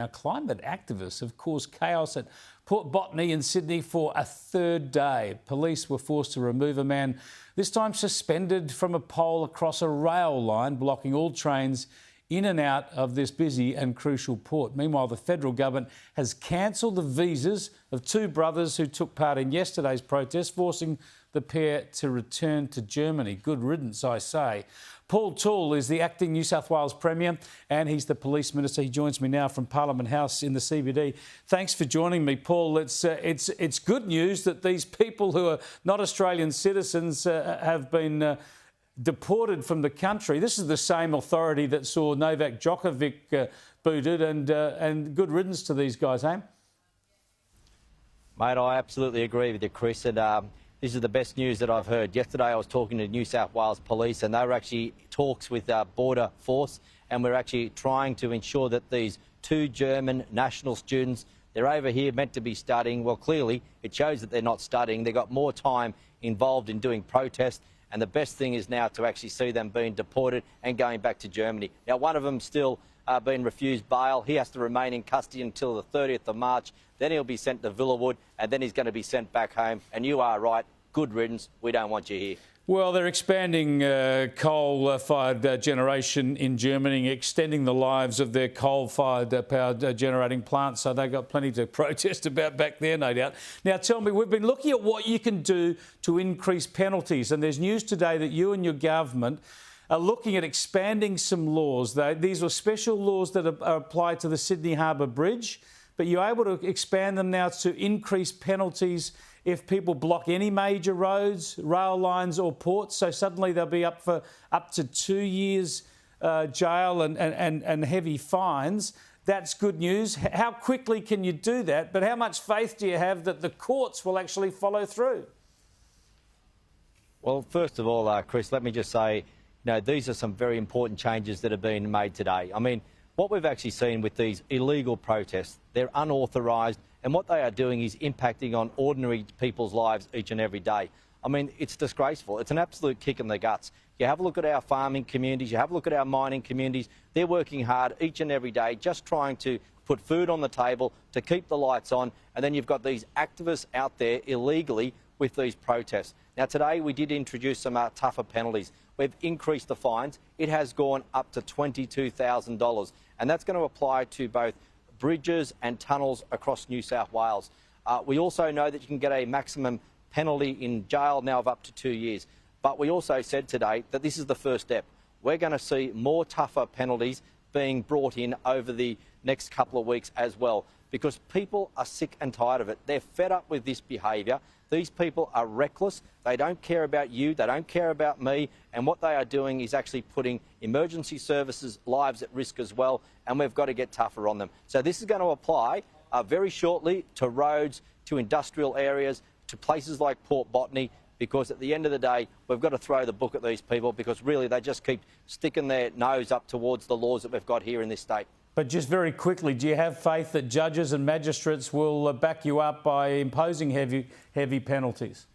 Now, climate activists have caused chaos at Port Botany in Sydney for a third day. Police were forced to remove a man, this time suspended from a pole across a rail line, blocking all trains in and out of this busy and crucial port. Meanwhile, the federal government has cancelled the visas of two brothers who took part in yesterday's protest, forcing the pair to return to Germany. Good riddance, I say. Paul Toole is the acting New South Wales Premier and he's the Police Minister. He joins me now from Parliament House in the CBD. Thanks for joining me, Paul. It's good news that these people who are not Australian citizens have been deported from the country. This is the same authority that saw Novak Djokovic booted, and good riddance to these guys, eh? Mate, I absolutely agree with you, Chris. And this is the best news that I've heard. Yesterday I was talking to New South Wales Police and they were actually talks with Border Force, and we're actually trying to ensure that these two German national students, they're over here meant to be studying. Well, clearly it shows that they're not studying. They've got more time involved in doing protests, and the best thing is now to actually see them being deported and going back to Germany. Now, one of them still been refused bail. He has to remain in custody until the 30th of March. Then he'll be sent to Villawood, and then he's going to be sent back home. And you are right, good riddance. We don't want you here. Well, they're expanding coal-fired generation in Germany, extending the lives of their coal-fired power generating plants, so they've got plenty to protest about back there, no doubt. Now, tell me, we've been looking at what you can do to increase penalties, and there's news today that you and your government are looking at expanding some laws. These were special laws that are applied to the Sydney Harbour Bridge, but you're able to expand them now to increase penalties if people block any major roads, rail lines or ports. So suddenly they'll be up for up to 2 years jail and heavy fines. That's good news. How quickly can you do that? But how much faith do you have that the courts will actually follow through? Well, first of all, Chris, let me just say, these are some very important changes that have been made today. I mean, what we've actually seen with these illegal protests, they're unauthorised, and what they are doing is impacting on ordinary people's lives each and every day. I mean, it's disgraceful. It's an absolute kick in the guts. You have a look at our farming communities, you have a look at our mining communities. They're working hard each and every day, just trying to put food on the table, to keep the lights on, and then you've got these activists out there illegally with these protests. Now, today we did introduce some tougher penalties. We've increased the fines. It has gone up to $22,000, and that's going to apply to both bridges and tunnels across New South Wales. We also know that you can get a maximum penalty in jail now of up to 2 years. But we also said today that this is the first step. We're going to see more tougher penalties being brought in over the next couple of weeks as well, because people are sick and tired of it. They're fed up with this behaviour. These people are reckless. They don't care about you. They don't care about me. And what they are doing is actually putting emergency services' lives at risk as well. And we've got to get tougher on them. So this is going to apply very shortly to roads, to industrial areas, to places like Port Botany, because at the end of the day, we've got to throw the book at these people, because really they just keep sticking their nose up towards the laws that we've got here in this state. But just very quickly, do you have faith that judges and magistrates will back you up by imposing heavy penalties?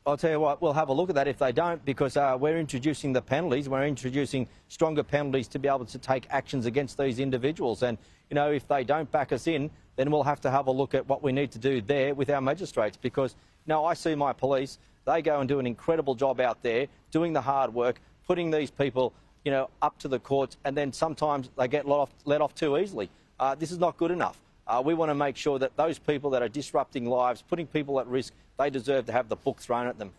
I'll tell you what, we'll have a look at that if they don't, because we're introducing the penalties. We're introducing stronger penalties to be able to take actions against these individuals. And, if they don't back us in, then we'll have to have a look at what we need to do there with our magistrates, because, I see my police, they go and do an incredible job out there, doing the hard work, putting these people up to the courts, and then sometimes they get let off too easily. This is not good enough. We want to make sure that those people that are disrupting lives, putting people at risk, they deserve to have the book thrown at them.